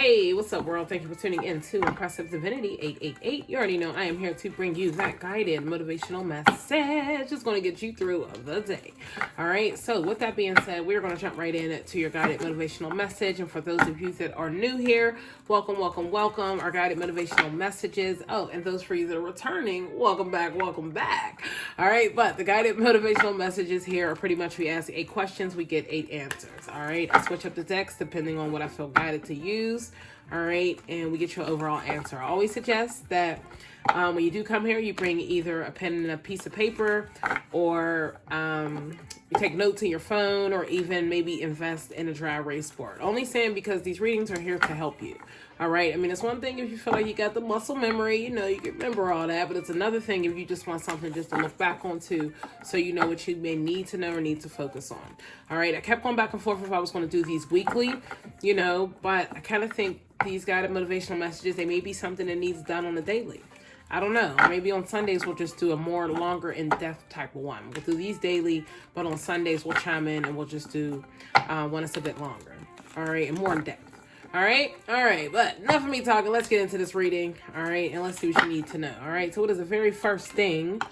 Hey, what's up, world? Thank you for tuning in to Impressive Divinity 888. You already know I am here to bring you that guided motivational message. It's going to get you through the day. All right. So, with that being said, we're going to jump right in to your guided motivational message. And for those of you that are new here, welcome, welcome, welcome. Our guided motivational messages. Oh, and those for you that are returning, welcome back, welcome back. All right. But the guided motivational messages here are pretty much we ask 8 questions, we get 8 answers. All right. I switch up the decks depending on what I feel guided to use. All right, and we get your overall answer. I always suggest that when you do come here, you bring either a pen and a piece of paper, or you take notes in your phone, or even maybe invest in a dry erase board. Only saying because these readings are here to help you. All right, I mean, it's one thing if you feel like you got the muscle memory, you know, you can remember all that, but it's another thing if you just want something just to look back onto so you know what you may need to know or need to focus on. All right, I kept going back and forth if I was going to do these weekly, you know, but I kind of think these guided motivational messages, they may be something that needs done on a daily. I don't know. Maybe on Sundays we'll just do a more longer in-depth type of one. We'll do these daily, but on Sundays we'll chime in and we'll just do one that's a bit longer. All right, and more in-depth. All right, but enough of me talking. Let's get into this reading. All right, and let's see what you need to know. All right, so what is the very first thing?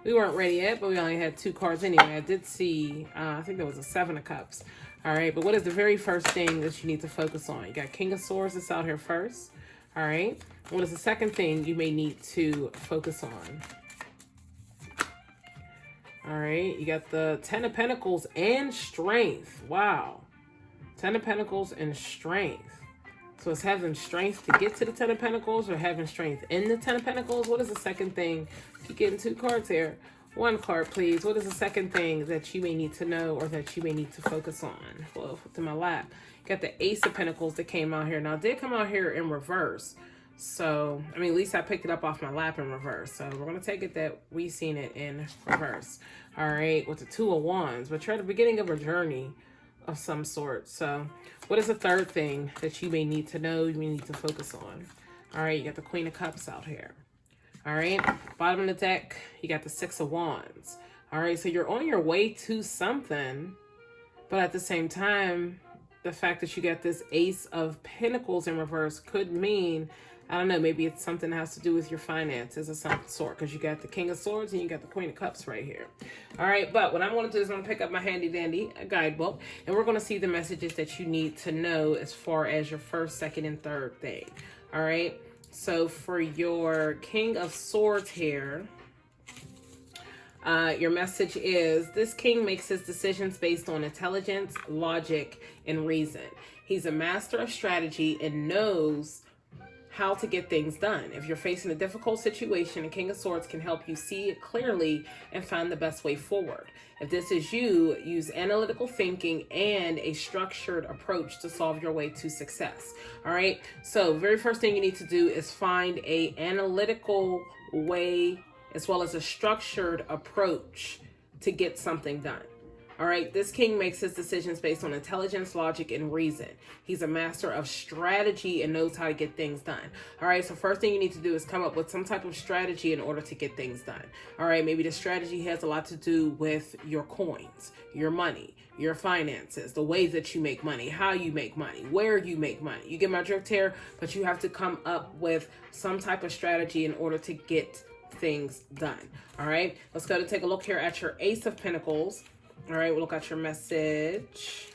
We weren't ready yet, but we only had 2 cards anyway. I did see, I think there was a 7 of Cups. All right, but what is the very first thing that you need to focus on? You got King of Swords that's out here first. All right, what is the second thing you may need to focus on? All right, you got the 10 of Pentacles and Strength. Wow, 10 of Pentacles and Strength. So it's having strength to get to the 10 of Pentacles or having strength in the 10 of Pentacles. What is the second thing? Keep getting 2 cards here. 1 card, please. What is the second thing that you may need to know or that you may need to focus on? Well, to my lap. Got the Ace of Pentacles that came out here. Now, it did come out here in reverse. So, I mean, at least I picked it up off my lap in reverse. So, we're going to take it that we've seen it in reverse. All right, with the 2 of Wands. But you're at the beginning of a journey of some sort. So, what is the third thing that you may need to know, you may need to focus on? All right, you got the Queen of Cups out here. All right, bottom of the deck, you got the 6 of Wands. All right, so you're on your way to something, but at the same time, the fact that you got this Ace of Pentacles in reverse could mean, I don't know, maybe it's something that has to do with your finances of some sort, because you got the King of Swords and you got the Queen of Cups right here. All right, but what I'm going to do is I'm going to pick up my handy dandy guidebook, and we're going to see the messages that you need to know as far as your first, second, and third thing. All right, so for your King of Swords here, your message is, this king makes his decisions based on intelligence, logic, and reason. He's a master of strategy and knows how to get things done. If you're facing a difficult situation, a King of Swords can help you see it clearly and find the best way forward. If this is you, use analytical thinking and a structured approach to solve your way to success. All right, so very first thing you need to do is find a analytical way as well as a structured approach to get something done. All right, this king makes his decisions based on intelligence, logic, and reason. He's a master of strategy and knows how to get things done. All right, so first thing you need to do is come up with some type of strategy in order to get things done. All right, maybe the strategy has a lot to do with your coins, your money, your finances, the ways that you make money, how you make money, where you make money. You get my drift here, but you have to come up with some type of strategy in order to get things done. All right, let's go to take a look here at your Ace of Pentacles. All right, we'll look at your message.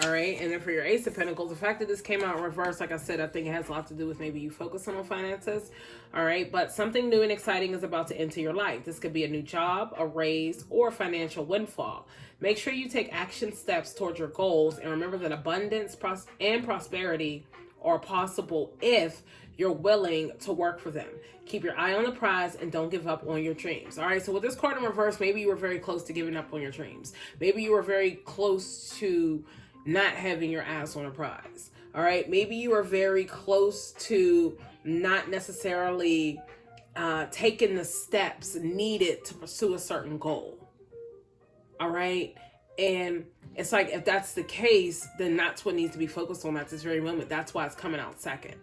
All right, and then for your Ace of Pentacles, the fact that this came out in reverse, like I said, I think it has a lot to do with maybe you focusing on finances. All right, but something new and exciting is about to enter your life. This could be a new job, a raise, or a financial windfall. Make sure you take action steps towards your goals, and remember that abundance and prosperity are possible if you're willing to work for them. Keep your eye on the prize and don't give up on your dreams. All right, so with this card in reverse, maybe you were very close to giving up on your dreams. Maybe you were very close to not having your eyes on a prize. All right, maybe you were very close to not necessarily taking the steps needed to pursue a certain goal. All right, and it's like, if that's the case, then that's what needs to be focused on at this very moment. That's why it's coming out second.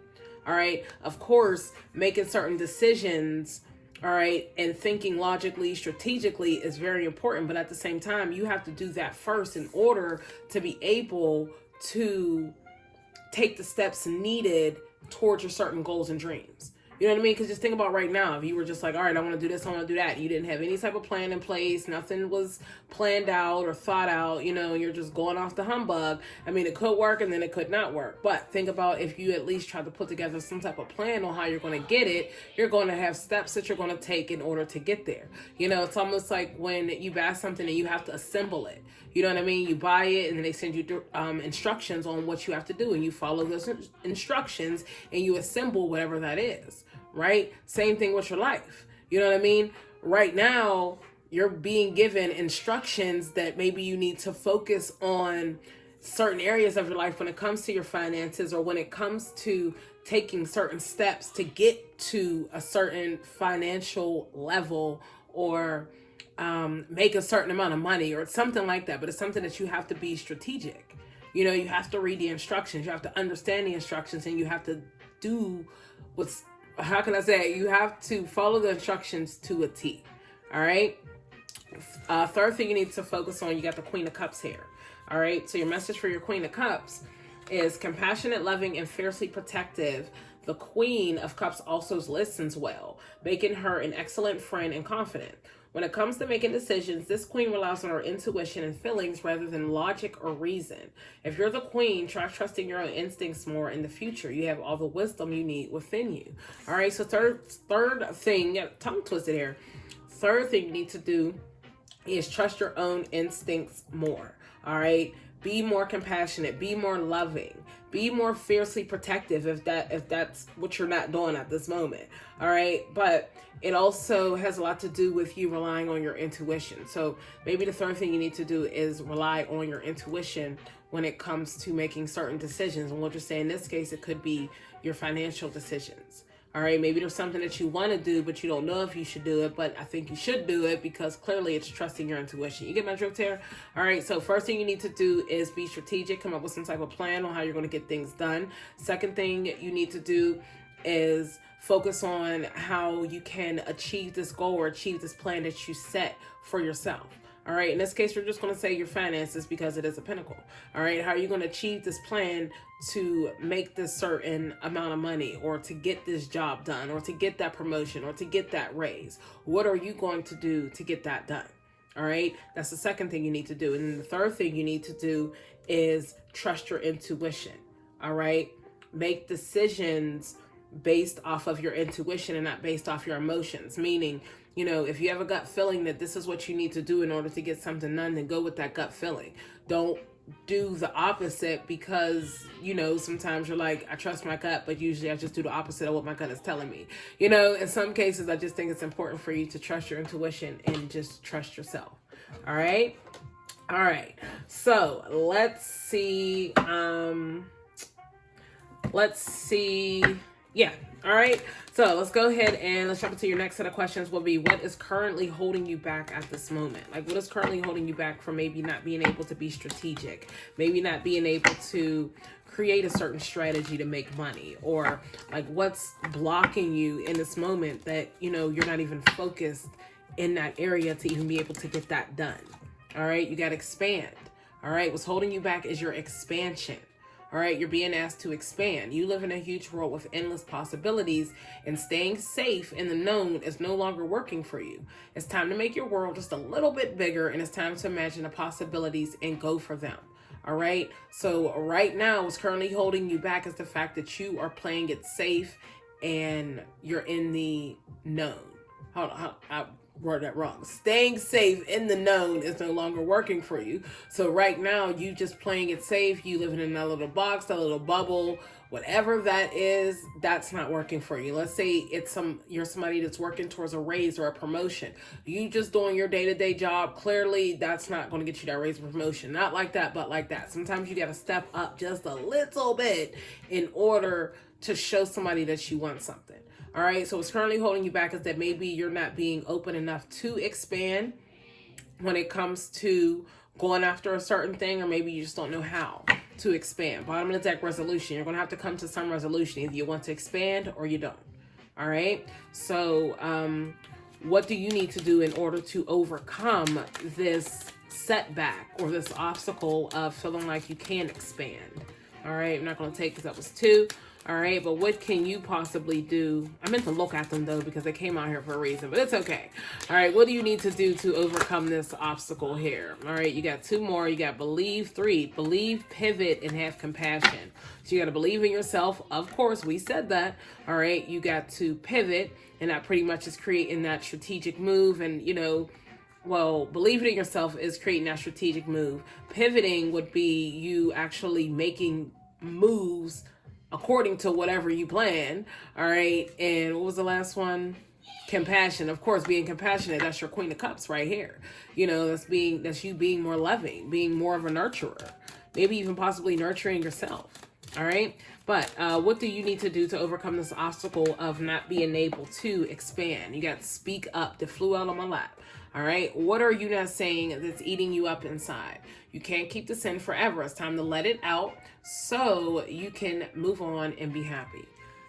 All right, of course, making certain decisions, all right, and thinking logically, strategically is very important. But at the same time, you have to do that first in order to be able to take the steps needed towards your certain goals and dreams. You know what I mean? Because just think about right now, if you were just like, all right, I want to do this, I want to do that. You didn't have any type of plan in place. Nothing was planned out or thought out. You're just going off the humbug. I mean, it could work and then it could not work. But think about if you at least try to put together some type of plan on how you're going to get it, you're going to have steps that you're going to take in order to get there. It's almost like when you buy something and you have to assemble it. You know what I mean? You buy it and then they send you instructions on what you have to do, and you follow those instructions and you assemble whatever that is. Right? Same thing with your life. You know what I mean? Right now, you're being given instructions that maybe you need to focus on certain areas of your life when it comes to your finances, or when it comes to taking certain steps to get to a certain financial level, or make a certain amount of money or something like that. But it's something that you have to be strategic. You have to read the instructions. You have to understand the instructions, and you have to do how can I say, you have to follow the instructions to a T. All right. Third thing you need to focus on, you got the Queen of Cups here. All right. So your message for your Queen of Cups is compassionate, loving, and fiercely protective. The Queen of Cups also listens well, making her an excellent friend and confident. When it comes to making decisions, this queen relies on her intuition and feelings rather than logic or reason. If you're the queen, try trusting your own instincts more in the future. You have all the wisdom you need within you. All right, so third thing, tongue twisted here. Third thing you need to do is trust your own instincts more. All right, be more compassionate, be more loving, be more fiercely protective if that's what you're not doing at this moment. All right, but it also has a lot to do with you relying on your intuition. So maybe the third thing you need to do is rely on your intuition when it comes to making certain decisions. And what you're saying in this case, it could be your financial decisions. All right, maybe there's something that you want to do, but you don't know if you should do it, but I think you should do it because clearly it's trusting your intuition. You get my drift here? All right, so first thing you need to do is be strategic, come up with some type of plan on how you're going to get things done. Second thing you need to do is focus on how you can achieve this goal or achieve this plan that you set for yourself. All right. In this case, we're just going to say your finances because it is a pinnacle. All right. How are you going to achieve this plan to make this certain amount of money, or to get this job done, or to get that promotion, or to get that raise? What are you going to do to get that done? All right. That's the second thing you need to do. And then the third thing you need to do is trust your intuition. All right. Make decisions based off of your intuition and not based off your emotions. Meaning, if you have a gut feeling that this is what you need to do in order to get something done, then go with that gut feeling. Don't do the opposite because, sometimes you're like, I trust my gut, but usually I just do the opposite of what my gut is telling me. In some cases, I just think it's important for you to trust your intuition and just trust yourself. All right. All right. So let's see. Yeah. All right. So let's go ahead and let's jump into your next set of questions. Will be, what is currently holding you back at this moment? Like, what is currently holding you back from maybe not being able to be strategic, maybe not being able to create a certain strategy to make money, or like what's blocking you in this moment that, you're not even focused in that area to even be able to get that done. All right. You got to expand. All right. What's holding you back is your expansion. All right, you're being asked to expand. You live in a huge world with endless possibilities, and staying safe in the known is no longer working for you. It's time to make your world just a little bit bigger, and it's time to imagine the possibilities and go for them. All right, so right now, what's currently holding you back is the fact that you are playing it safe and you're in the known. Hold on, I word that wrong. Staying safe in the known is no longer working for you. So right now, you just playing it safe. You living in that little box, that little bubble, whatever that is, that's not working for you. Let's say you're somebody that's working towards a raise or a promotion. You just doing your day-to-day job. Clearly, that's not going to get you that raise or promotion. Not like that, but like that. Sometimes you got to step up just a little bit in order to show somebody that you want something. All right, so what's currently holding you back is that maybe you're not being open enough to expand when it comes to going after a certain thing, or maybe you just don't know how to expand. Bottom of the deck, resolution. You're going to have to come to some resolution. Either you want to expand or you don't. All right, so what do you need to do in order to overcome this setback or this obstacle of feeling like you can expand? All right, I'm not going to take because that was 2. All right, but what can you possibly do? I meant to look at them, though, because they came out here for a reason, but it's okay. All right, what do you need to do to overcome this obstacle here? All right, you got 2 more. You got believe, 3. Believe, pivot, and have compassion. So you got to believe in yourself. Of course, we said that. All right, you got to pivot, and that pretty much is creating that strategic move. And, well, believing in yourself is creating that strategic move. Pivoting would be you actually making moves according to whatever you plan. All right. And what was the last one? Compassion. Of course, being compassionate. That's your Queen of Cups right here. That's you being more loving, being more of a nurturer, maybe even possibly nurturing yourself. All right. But what do you need to do to overcome this obstacle of not being able to expand? You got to speak up. That flew out on my lap. All right. What are you not saying that's eating you up inside? You can't keep this in forever. It's time to let it out so you can move on and be happy.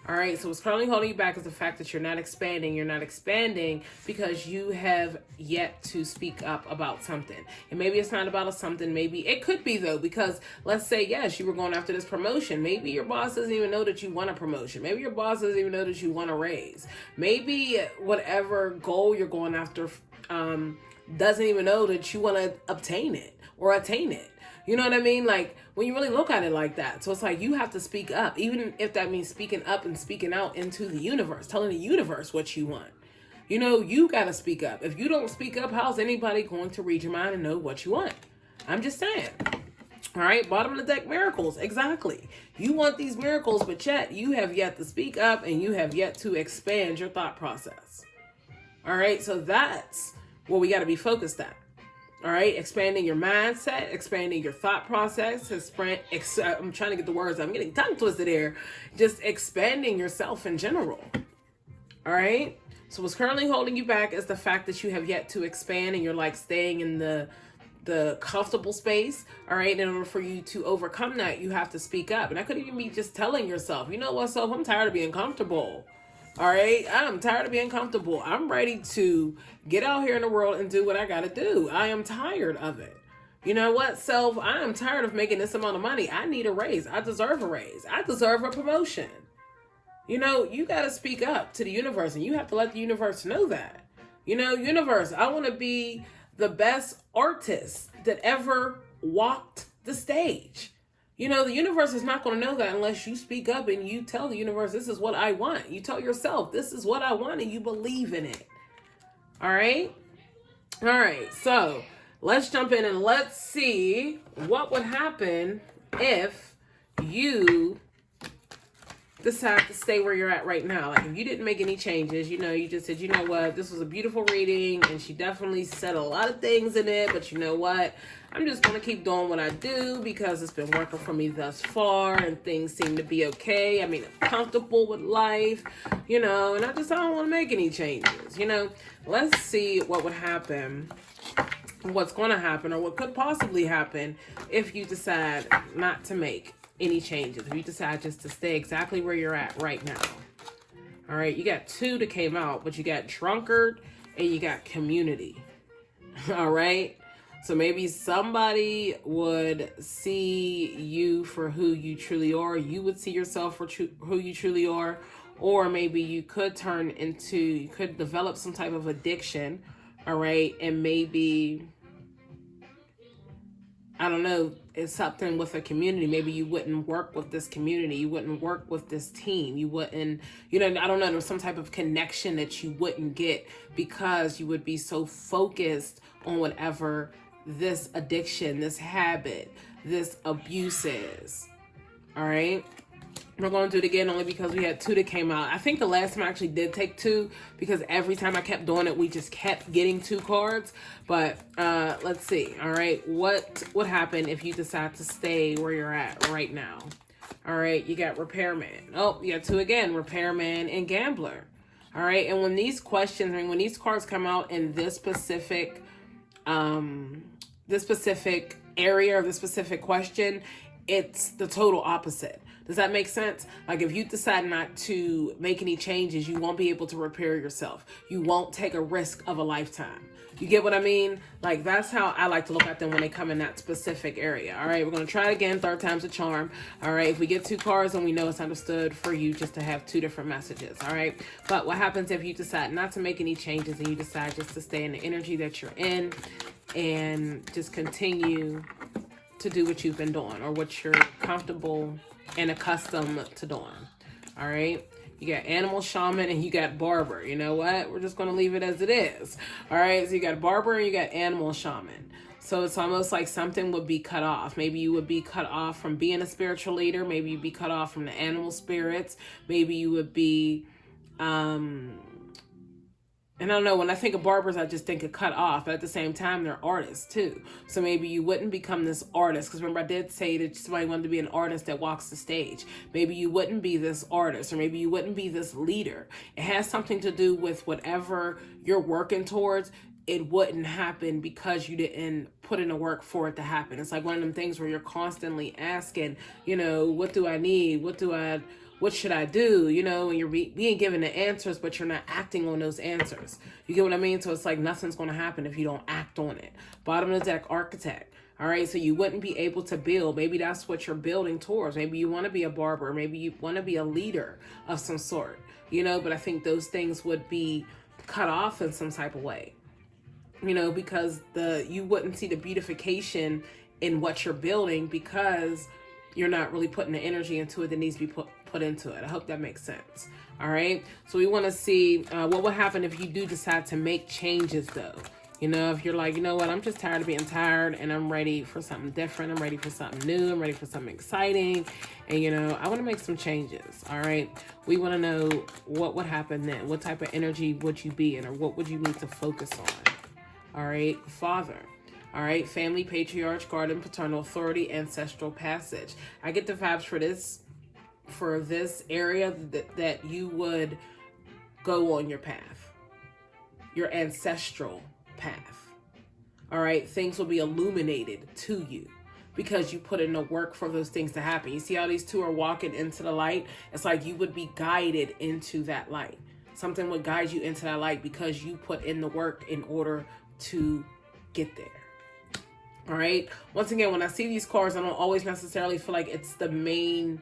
All right. So what's currently holding you back is the fact that you're not expanding. You're not expanding because you have yet to speak up about something. And maybe it's not about something. Maybe it could be, though, because let's say, yes, you were going after this promotion. Maybe your boss doesn't even know that you want a promotion. Maybe your boss doesn't even know that you want a raise. Maybe whatever goal you're going after doesn't even know that you want to obtain it or attain it. You know what I mean? Like, when you really look at it like that. So it's like you have to speak up, even if that means speaking up and speaking out into the universe, telling the universe what you want. You got to speak up. If you don't speak up, how's anybody going to read your mind and know what you want? I'm just saying. All right, bottom of the deck, miracles. Exactly. You want these miracles, but yet you have yet to speak up and you have yet to expand your thought process. All right, so that's what we got to be focused at. All right, expanding your mindset, expanding your thought process. I'm trying to get the words. I'm getting tongue twisted here. Just expanding yourself in general. All right. So what's currently holding you back is the fact that you have yet to expand and you're like staying in the comfortable space. All right. In order for you to overcome that, you have to speak up. And that could even be just telling yourself, you know what, self, I'm tired of being comfortable. All right. I'm tired of being comfortable. I'm ready to get out here in the world and do what I got to do. I am tired of it. You know what, self? I am tired of making this amount of money. I need a raise. I deserve a raise. I deserve a promotion. You got to speak up to the universe and you have to let the universe know that. Universe, I want to be the best artist that ever walked the stage. The universe is not going to know that unless you speak up and you tell the universe, this is what I want. You tell yourself, this is what I want, and you believe in it. All right? All right. So let's jump in and let's see what would happen if you decide to stay where you're at right now. Like, if you didn't make any changes, you just said, you know what, this was a beautiful reading, and she definitely said a lot of things in it, but you know what? I'm just going to keep doing what I do because it's been working for me thus far and things seem to be okay. I mean, I'm comfortable with life, and I don't want to make any changes, Let's see what would happen, what's going to happen, or what could possibly happen if you decide not to make any changes. If you decide just to stay exactly where you're at right now. All right, you got 2 that came out, but you got drunkard and you got community. All right. So maybe somebody would see you for who you truly are. You would see yourself for who you truly are. Or maybe you could develop some type of addiction. All right. And maybe, I don't know, it's something with a community. Maybe you wouldn't work with this community. You wouldn't work with this team. You wouldn't, I don't know, there's some type of connection that you wouldn't get because you would be so focused on whatever this addiction, this habit, this abuse is. All right. We're going to do it again only because we had 2 that came out. I think the last time I actually did take 2 because every time I kept doing it, we just kept getting 2 cards. But let's see. All right. What would happen if you decide to stay where you're at right now? All right. You got repairman. Oh, you got 2 again, repairman and gambler. All right. And when these cards come out in this specific area or this specific question, it's the total opposite. Does that make sense? Like if you decide not to make any changes, you won't be able to repair yourself. You won't take a risk of a lifetime. You get what I mean? Like that's how I like to look at them when they come in that specific area. All right, we're going to try it again. Third time's a charm. All right, if we get 2 cards, then we know it's understood for you just to have 2 different messages. All right, but what happens if you decide not to make any changes and you decide just to stay in the energy that you're in and just continue to do what you've been doing or what you're comfortable and accustomed to doing? All right, you got animal shaman and you got barber. You know what? We're just going to leave it as it is. All right, so you got barber and you got animal shaman. So it's almost like something would be cut off. Maybe you would be cut off from being a spiritual leader. Maybe you'd be cut off from the animal spirits. Maybe you would be and I don't know, when I think of barbers, I just think of cut off, but at the same time, they're artists too. So maybe you wouldn't become this artist, because remember I did say that somebody wanted to be an artist that walks the stage. Maybe you wouldn't be this artist, or maybe you wouldn't be this leader. It has something to do with whatever you're working towards. It wouldn't happen because you didn't put in the work for it to happen. It's like one of them things where you're constantly asking, what do I need? What should I do? And you're being given the answers, but you're not acting on those answers. You get what I mean? So it's like nothing's going to happen if you don't act on it. Bottom of the deck, architect. All right, so you wouldn't be able to build. Maybe that's what you're building towards. Maybe you want to be a barber. Maybe you want to be a leader of some sort. But I think those things would be cut off in some type of way. Because you wouldn't see the beautification in what you're building because you're not really putting the energy into it that needs to be put into it. I hope that makes sense. All right. So we want to see what would happen if you do decide to make changes though. If you're like, what, I'm just tired of being tired and I'm ready for something different. I'm ready for something new. I'm ready for something exciting. And, I want to make some changes. All right. We want to know what would happen then. What type of energy would you be in, or what would you need to focus on? All right. Father. All right. Family, patriarch, guardian, paternal authority, ancestral passage. I get the vibes for this area that you would go on your path, your ancestral path. All right. Things will be illuminated to you because you put in the work for those things to happen. You see how these two are walking into the light? It's like you would be guided into that light. Something would guide you into that light because you put in the work in order to get there. All right. Once again, when I see these cards, I don't always necessarily feel like it's the main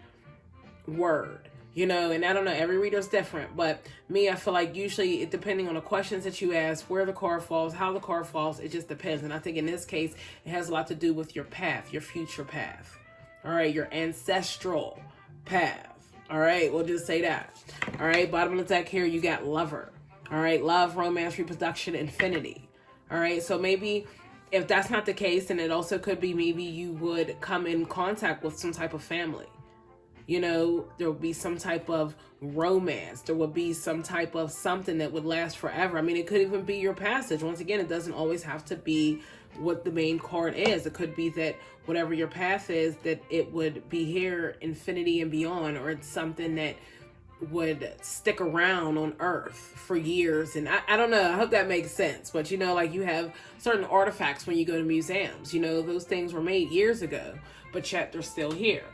word, and I don't know, every reader's different, but me, I feel like usually depending on the questions that you ask, where the card falls, how the card falls, it just depends. And I think in this case, it has a lot to do with your path, your future path. All right. Your ancestral path. All right. We'll just say that. All right. Bottom of the deck here, you got lover. All right. Love, romance, reproduction, infinity. All right. So maybe if that's not the case, then it also could be maybe you would come in contact with some type of family. There would be some type of romance. There would be some type of something that would last forever. I mean, it could even be your passage. Once again, it doesn't always have to be what the main card is. It could be that whatever your path is, that it would be here, infinity and beyond, or it's something that would stick around on Earth for years. And I don't know, I hope that makes sense. But like you have certain artifacts when you go to museums, those things were made years ago, but yet they're still here.